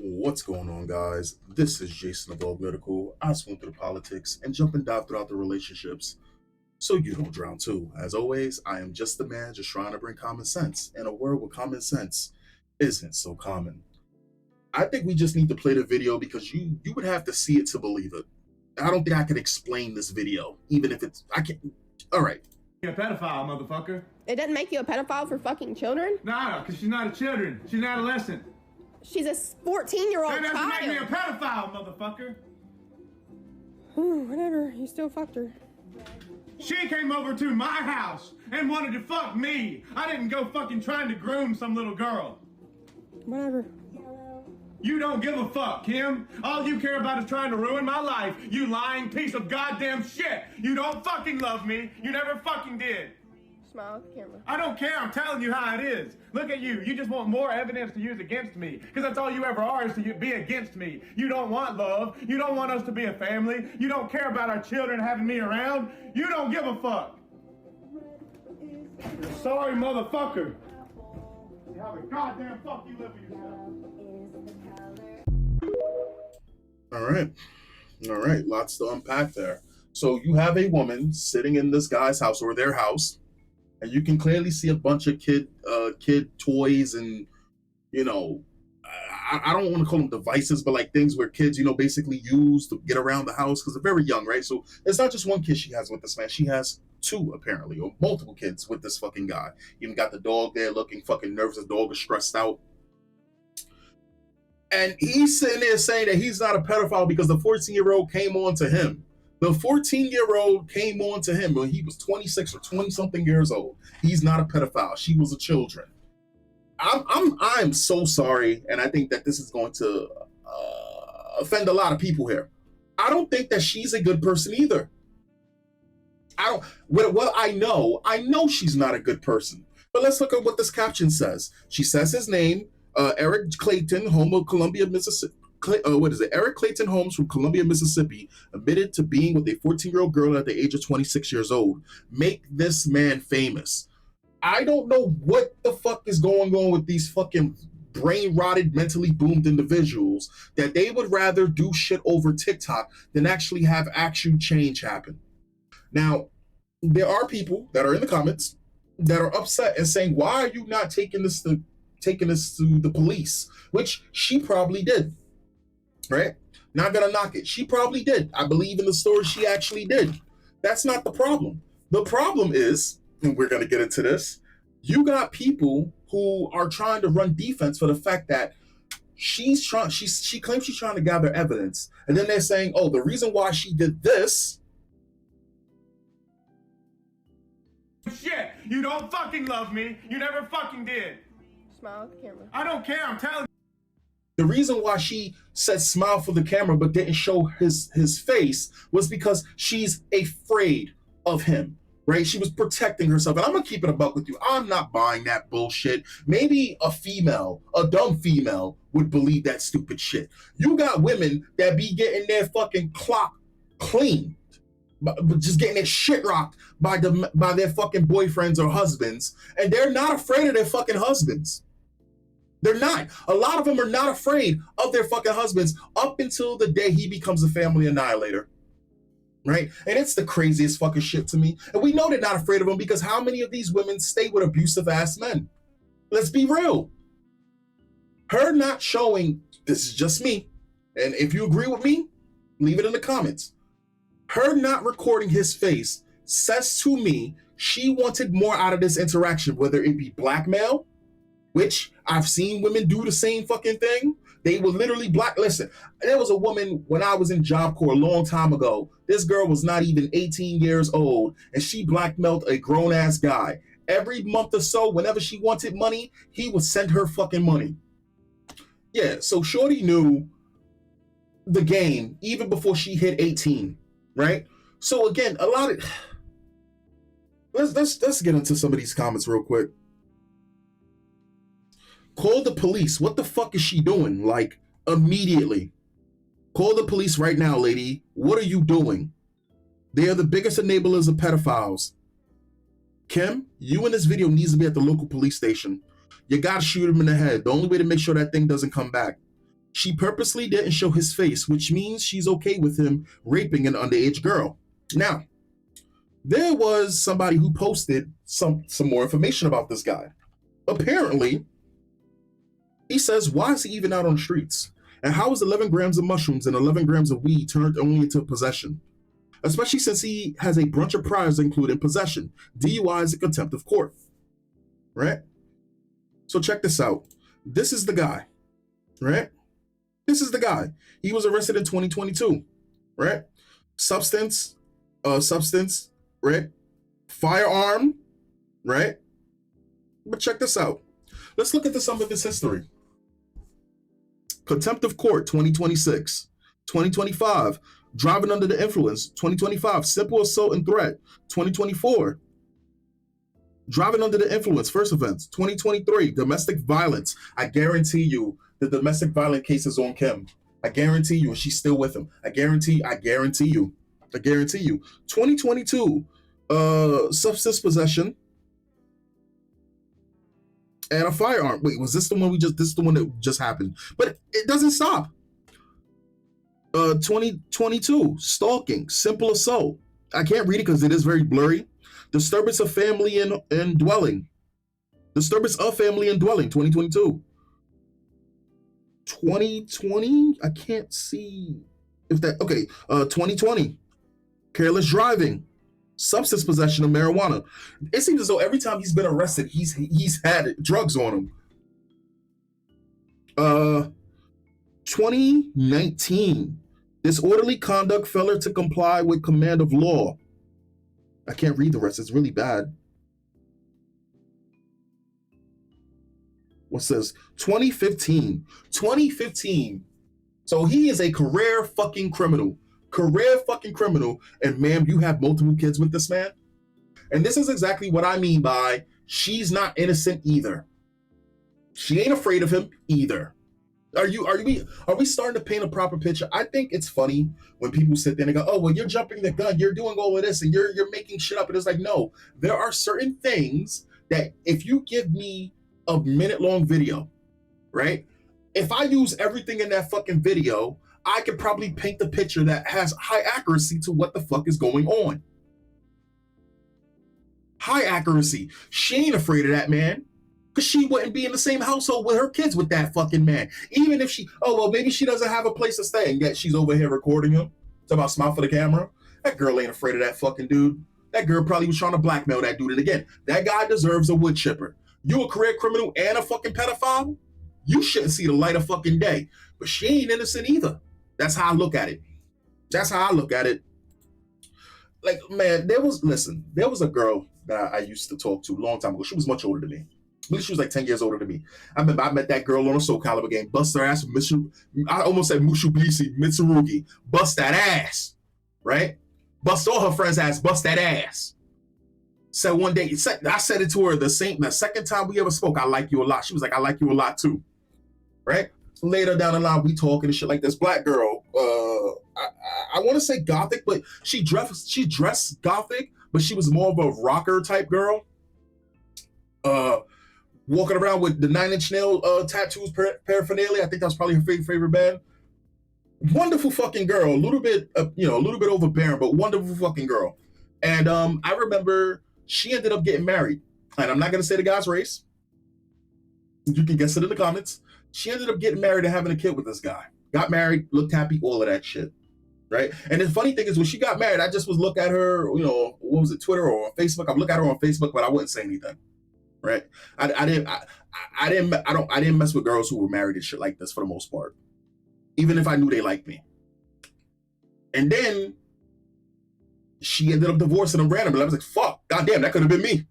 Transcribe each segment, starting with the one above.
What's going on, guys? This is Jason of Auglitical. I swim through the politics and jump and dive throughout the relationships so you don't drown too. As always, I am just a man just trying to bring common sense in a world where common sense isn't so common. I think we just need to play the video because you would have to see it to believe it. I don't think I could explain this video, even if it's I can't. All right. You're a pedophile, motherfucker. It doesn't make you a pedophile for fucking children? Nah, because she's not a children. She's an adolescent. She's a 14-year-old That doesn't child. make me a pedophile, motherfucker. Whatever, you still fucked her. She came over to my house and wanted to fuck me. I didn't go fucking trying to groom some little girl. Whatever. You don't give a fuck, Kim. All you care about is trying to ruin my life. You lying piece of goddamn shit. You don't fucking love me. You never fucking did. Smile at the camera. I don't care. I'm telling you how it is. Look at you. You just want more evidence to use against me. Because that's all you ever are is to be against me. You don't want love. You don't want us to be a family. You don't care about our children having me around. You don't give a fuck. Sorry, motherfucker. How the goddamn fuck you live with yourself? All right. Lots to unpack there. So you have a woman sitting in this guy's house or their house, and you can clearly see a bunch of kid toys and, I don't want to call them devices, but like things where kids, basically use to get around the house because they're very young, right? So it's not just one kid she has with this man. She has two, apparently, or multiple kids with this fucking guy. Even got the dog there looking fucking nervous. The dog is stressed out. And he's sitting there saying that he's not a pedophile because the 14-year-old came on to him. The 14-year-old came on to him when he was 26 or 20-something years old. He's not a pedophile. She was a children. I'm so sorry, and I think that this is going to offend a lot of people here. I don't think that she's a good person either. I know she's not a good person. But let's look at what this caption says. She says his name, Eric Clayton, home of Columbia, Mississippi. Eric Clayton Holmes from Columbia, Mississippi, admitted to being with a 14-year-old girl at the age of 26 years old. Make this man famous. I don't know what the fuck is going on with these fucking brain-rotted, mentally boomed individuals that they would rather do shit over TikTok than actually have actual change happen. Now, there are people that are in the comments that are upset and saying, why are you not taking this to the police? Which she probably did. Right? Not gonna knock it. She probably did. I believe in the story she actually did. That's not the problem. The problem is, and we're gonna get into this, you got people who are trying to run defense for the fact that she claims she's trying to gather evidence, and then they're saying, oh, the reason why she did this. Shit, you don't fucking love me. You never fucking did. Smile at the camera. I don't care. I'm telling you. The reason why she said smile for the camera but didn't show his face was because she's afraid of him, right? She was protecting herself. And I'm going to keep it a buck with you. I'm not buying that bullshit. Maybe a dumb female would believe that stupid shit. You got women that be getting their fucking clock cleaned, but just getting their shit rocked by their fucking boyfriends or husbands, and they're not afraid of their fucking husbands. They're not. A lot of them are not afraid of their fucking husbands up until the day he becomes a family annihilator. Right? And it's the craziest fucking shit to me. And we know they're not afraid of him because how many of these women stay with abusive ass men? Let's be real. Her not showing, this is just me, and if you agree with me, leave it in the comments. Her not recording his face says to me she wanted more out of this interaction, whether it be blackmail, which I've seen women do the same fucking thing. They were literally listen, there was a woman when I was in Job Corps a long time ago. This girl was not even 18 years old, and she blackmailed a grown-ass guy. Every month or so, whenever she wanted money, he would send her fucking money. Yeah, so Shorty knew the game even before she hit 18, right? So again, a lot of... Let's get into some of these comments real quick. Call the police. What the fuck is she doing? Like, immediately. Call the police right now, lady. What are you doing? They are the biggest enablers of pedophiles. Kim, you in this video needs to be at the local police station. You gotta shoot him in the head. The only way to make sure that thing doesn't come back. She purposely didn't show his face, which means she's okay with him raping an underage girl. Now, there was somebody who posted some more information about this guy. Apparently, he says, why is he even out on the streets? And how is 11 grams of mushrooms and 11 grams of weed turned only into possession? Especially since he has a bunch of priors, including possession, DUIs, and contempt of court. Right? So check this out. This is the guy. Right? This is the guy. He was arrested in 2022. Right? Substance, right? Firearm, right? But check this out. Let's look at some of his history. Contempt of court, 2026. 2025, driving under the influence. 2025, simple assault and threat. 2024, driving under the influence, first offense. 2023, domestic violence. I guarantee you the domestic violence case is on Kim. I guarantee you, and she's still with him. I guarantee you. 2022, substance possession and a firearm. Wait, was this the one this is the one that just happened? But it doesn't stop. 2022, stalking, simple assault. I can't read it because it is very blurry. Disturbance of family and dwelling. 2022. 2020, I can't see if that, okay, 2020, careless driving, substance possession of marijuana. It seems as though every time he's been arrested, he's had drugs on him. 2019, disorderly conduct, failure to comply with command of law. I can't read the rest, it's really bad. What says 2015? So he is a career fucking criminal. And ma'am, you have multiple kids with this man. And this is exactly what I mean by she's not innocent either. She ain't afraid of him either. Are we starting to paint a proper picture? I think it's funny when people sit there and go, oh, well, you're jumping the gun, you're doing all of this, and you're making shit up. And it's like, no, there are certain things that if you give me a minute-long video, right? If I use everything in that fucking video, I could probably paint the picture that has high accuracy to what the fuck is going on. High accuracy. She ain't afraid of that man. Because she wouldn't be in the same household with her kids with that fucking man. Even if she, oh, well, maybe she doesn't have a place to stay, and yet she's over here recording him. Talking about smile for the camera. That girl ain't afraid of that fucking dude. That girl probably was trying to blackmail that dude. And again, that guy deserves a wood chipper. You a career criminal and a fucking pedophile? You shouldn't see the light of fucking day. But she ain't innocent either. That's how I look at it. Like, man, there was a girl that I used to talk to a long time ago. She was much older than me. I believe she was like 10 years older than me. I remember I met that girl on a Soul Calibur game, bust her ass with I almost said Mushubisi, Mitsurugi. Bust that ass, right? Bust all her friends' ass, bust that ass. Said one day, I said it to her the second time we ever spoke, I like you a lot. She was like, I like you a lot too, right? So later down the line, we talking and shit like this. Black girl, I want to say gothic, but she dressed gothic, but she was more of a rocker type girl. Walking around with the 9 Inch Nail tattoos paraphernalia. I think that was probably her favorite band. Wonderful fucking girl. A little bit overbearing, but wonderful fucking girl. And I remember she ended up getting married. And I'm not going to say the guy's race. You can guess it in the comments. She ended up getting married and having a kid with this guy. Got married, looked happy, all of that shit. Right? And the funny thing is, when she got married, I just was look at her, what was it, Twitter or on Facebook? I would look at her on Facebook, but I wouldn't say anything. Right? I didn't mess with girls who were married and shit like this for the most part, even if I knew they liked me. And then she ended up divorcing him randomly. I was like, fuck, goddamn, that could have been me.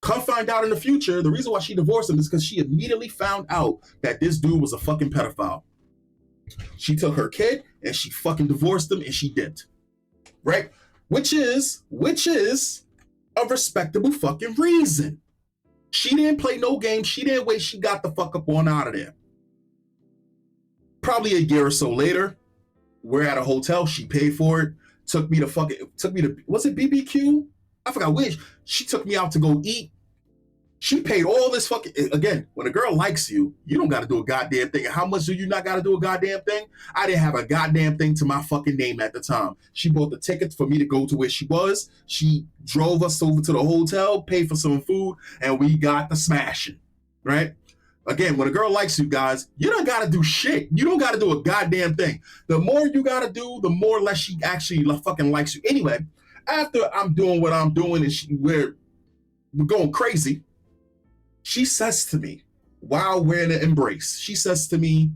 Come find out in the future, the reason why she divorced him is because she immediately found out that this dude was a fucking pedophile. She took her kid and she fucking divorced him and she dipped. Right? Which is a respectable fucking reason. She didn't play no game. She didn't wait. She got the fuck up on out of there. Probably a year or so later, we're at a hotel. She paid for it. Took me to, was it BBQ? I forgot which. She took me out to go eat. She paid all this fucking, again, when a girl likes you, you don't got to do a goddamn thing. And how much do you not got to do a goddamn thing? I didn't have a goddamn thing to my fucking name at the time. She bought the tickets for me to go to where she was. She drove us over to the hotel, paid for some food, and we got the smashing, right? Again, when a girl likes you guys, you don't got to do shit. You don't got to do a goddamn thing. The more you got to do, the more less she actually fucking likes you. Anyway, after I'm doing what I'm doing and we're going crazy, she says to me, while we're in an embrace, she says to me,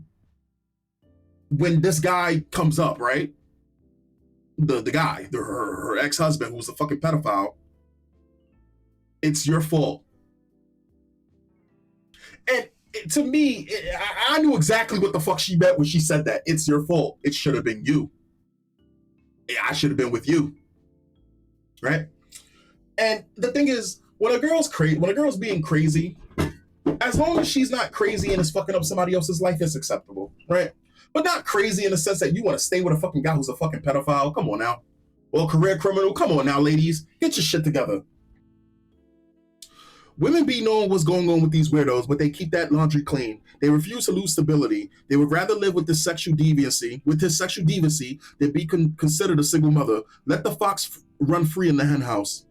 when this guy comes up, right? The guy, her ex-husband, who's a fucking pedophile, it's your fault. And to me, I knew exactly what the fuck she meant when she said that. It's your fault. It should have been you. I should have been with you. Right? And the thing is, when a girl's being crazy, as long as she's not crazy and is fucking up somebody else's life, it's acceptable, right? But not crazy in the sense that you want to stay with a fucking guy who's a fucking pedophile. Come on now. Well, career criminal. Come on now, ladies. Get your shit together. Women be knowing what's going on with these weirdos, but they keep that laundry clean. They refuse to lose stability. They would rather live with this sexual deviancy, than be considered a single mother. Let the fox run free in the hen house.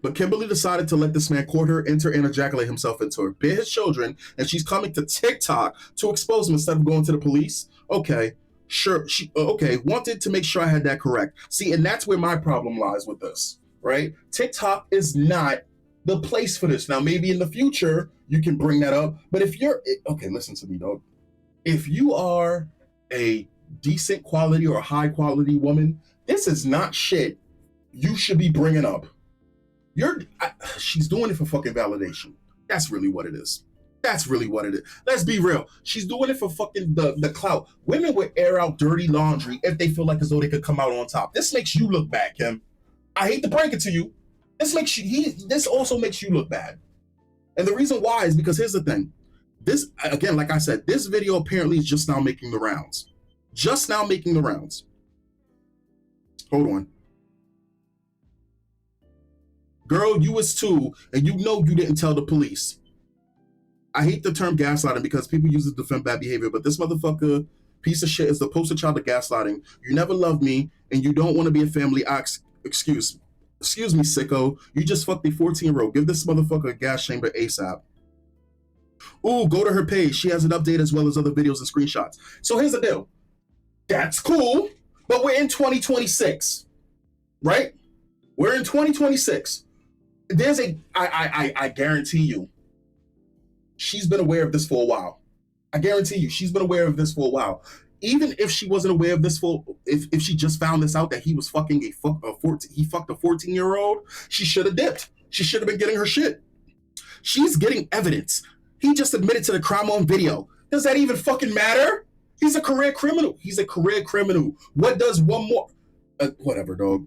But Kimberly decided to let this man court her, enter, and ejaculate himself into her, bear his children, and she's coming to TikTok to expose him instead of going to the police? Okay, sure. Wanted to make sure I had that correct. See, and that's where my problem lies with this, right? TikTok is not the place for this. Now, maybe in the future, you can bring that up, but if you're, okay, listen to me, dog. If you are a decent quality or high quality woman, this is not shit you should be bringing up. She's doing it for fucking validation. That's really what it is. That's really what it is. Let's be real. She's doing it for fucking the clout. Women would air out dirty laundry if they feel like as though they could come out on top. This makes you look bad, Kim. I hate to break it to you. This also makes you look bad. And the reason why is because here's the thing. This, again, like I said, this video apparently is just now making the rounds. Just now making the rounds. Hold on. Girl, you was too, and you know you didn't tell the police. I hate the term gaslighting because people use it to defend bad behavior, but this motherfucker, piece of shit, is the poster child of gaslighting. You never loved me, and you don't want to be a family. Excuse me, sicko. You just fucked a 14-year-old. Give this motherfucker a gas chamber ASAP. Ooh, go to her page. She has an update as well as other videos and screenshots. So here's the deal. That's cool, but we're in 2026, right? We're in 2026. I guarantee you, she's been aware of this for a while. I guarantee you, she's been aware of this for a while. Even if she wasn't aware of this if she just found this out that he was fucking he fucked a 14-year-old, she should have dipped. She should have been getting her shit. She's getting evidence. He just admitted to the crime on video. Does that even fucking matter? He's a career criminal. He's a career criminal. What does one more? Whatever, dog.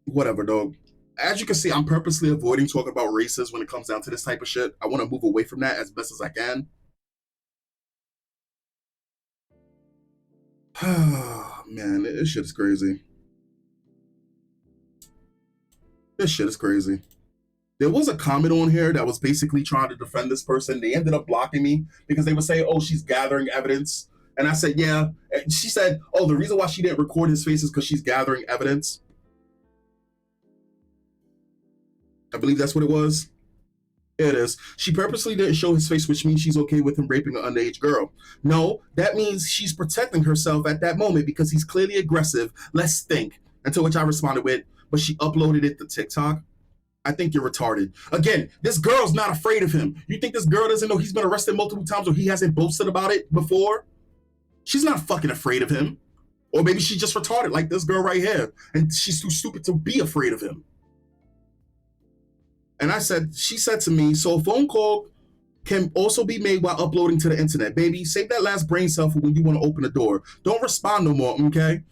Whatever, dog. As you can see, I'm purposely avoiding talking about races when it comes down to this type of shit. I want to move away from that as best as I can. Man, this shit is crazy. This shit is crazy. There was a comment on here that was basically trying to defend this person. They ended up blocking me because they were saying, oh, she's gathering evidence. And I said, yeah. And she said, oh, the reason why she didn't record his face is because she's gathering evidence. I believe that's what it was. It is. She purposely didn't show his face, which means she's okay with him raping an underage girl. No, that means she's protecting herself at that moment because he's clearly aggressive. Let's think. And to which I responded with, but she uploaded it to TikTok. I think you're retarded. Again, this girl's not afraid of him. You think this girl doesn't know he's been arrested multiple times or he hasn't boasted about it before? She's not fucking afraid of him. Or maybe she's just retarded like this girl right here. And she's too stupid to be afraid of him. And she said to me, so a phone call can also be made while uploading to the internet. Baby, save that last brain cell for when you want to open the door. Don't respond no more, okay?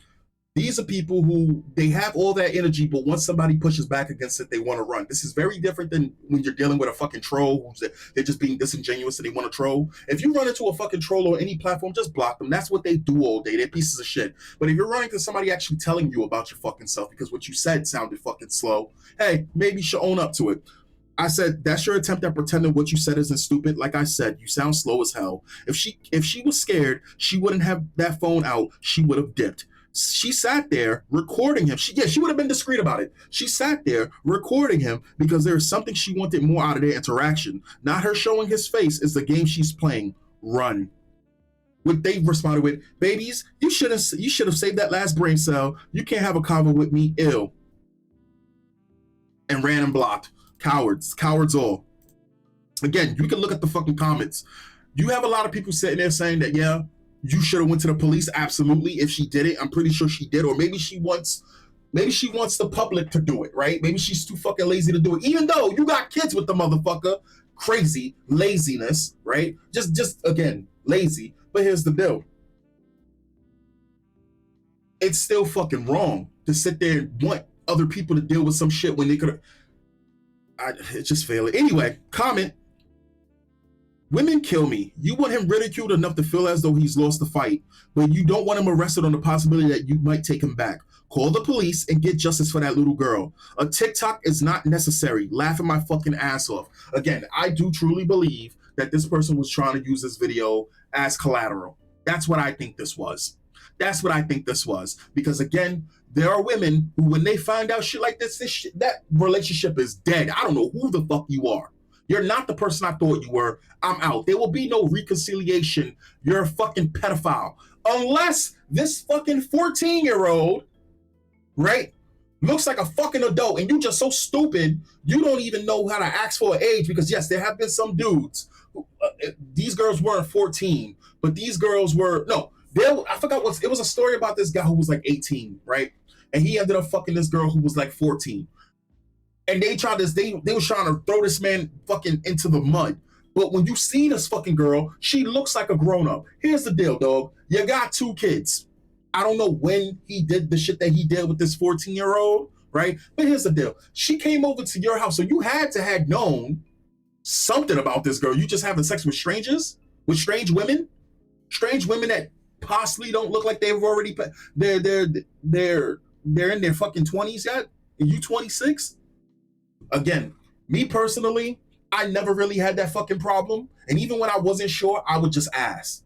These are people who they have all that energy, but once somebody pushes back against it, they want to run. This is very different than when you're dealing with a fucking troll who's they're just being disingenuous and they want to troll. If you run into a fucking troll on any platform, just block them. That's what they do all day. They're pieces of shit. But if you're running to somebody actually telling you about your fucking self because what you said sounded fucking slow, hey, maybe you should own up to it. I said that's your attempt at pretending what you said isn't stupid. Like I said, you sound slow as hell. If she was scared, she wouldn't have that phone out. She would have dipped. She sat there recording him. She would have been discreet about it. She sat there recording him because there is something she wanted more out of their interaction. Not her showing his face is the game she's playing. Run. What they responded with, babies, you should have saved that last brain cell. You can't have a convo with me, ill. And ran and blocked. Cowards all. Again, you can look at the fucking comments. You have a lot of people sitting there saying that, yeah, you should have went to the police. Absolutely. If she did it, I'm pretty sure she did. Or maybe she wants the public to do it, right? Maybe she's too fucking lazy to do it. Even though you got kids with the motherfucker. Crazy laziness, right? Just again, lazy. But here's the deal. It's still fucking wrong to sit there and want other people to deal with some shit when they could. It's just failing. Anyway, comment. Women kill me. You want him ridiculed enough to feel as though he's lost the fight, but you don't want him arrested on the possibility that you might take him back. Call the police and get justice for that little girl. A TikTok is not necessary. Laughing my fucking ass off. Again, I do truly believe that this person was trying to use this video as collateral. That's what I think this was. Because again, there are women who, when they find out shit like this that relationship is dead. I don't know who the fuck you are. You're not the person I thought you were. I'm out. There will be no reconciliation. You're a fucking pedophile. Unless this fucking 14-year-old, right, looks like a fucking adult and you just so stupid, you don't even know how to ask for an age because, yes, there have been some dudes. These girls weren't 14, but these girls were, no, I forgot it was a story about this guy who was like 18, right? And he ended up fucking this girl who was like 14. And they was trying to throw this man fucking into the mud. But when you see this fucking girl, she looks like a grown-up. Here's the deal, dog. You got 2 kids. I don't know when he did the shit that he did with this 14-year-old, right? But here's the deal. She came over to your house, so you had to have known something about this girl. You just having sex with strangers? With strange women? Strange women that possibly don't look like they've already... They're in their fucking 20s yet? And you 26? Again, me personally, I never really had that fucking problem. And even when I wasn't sure, I would just ask.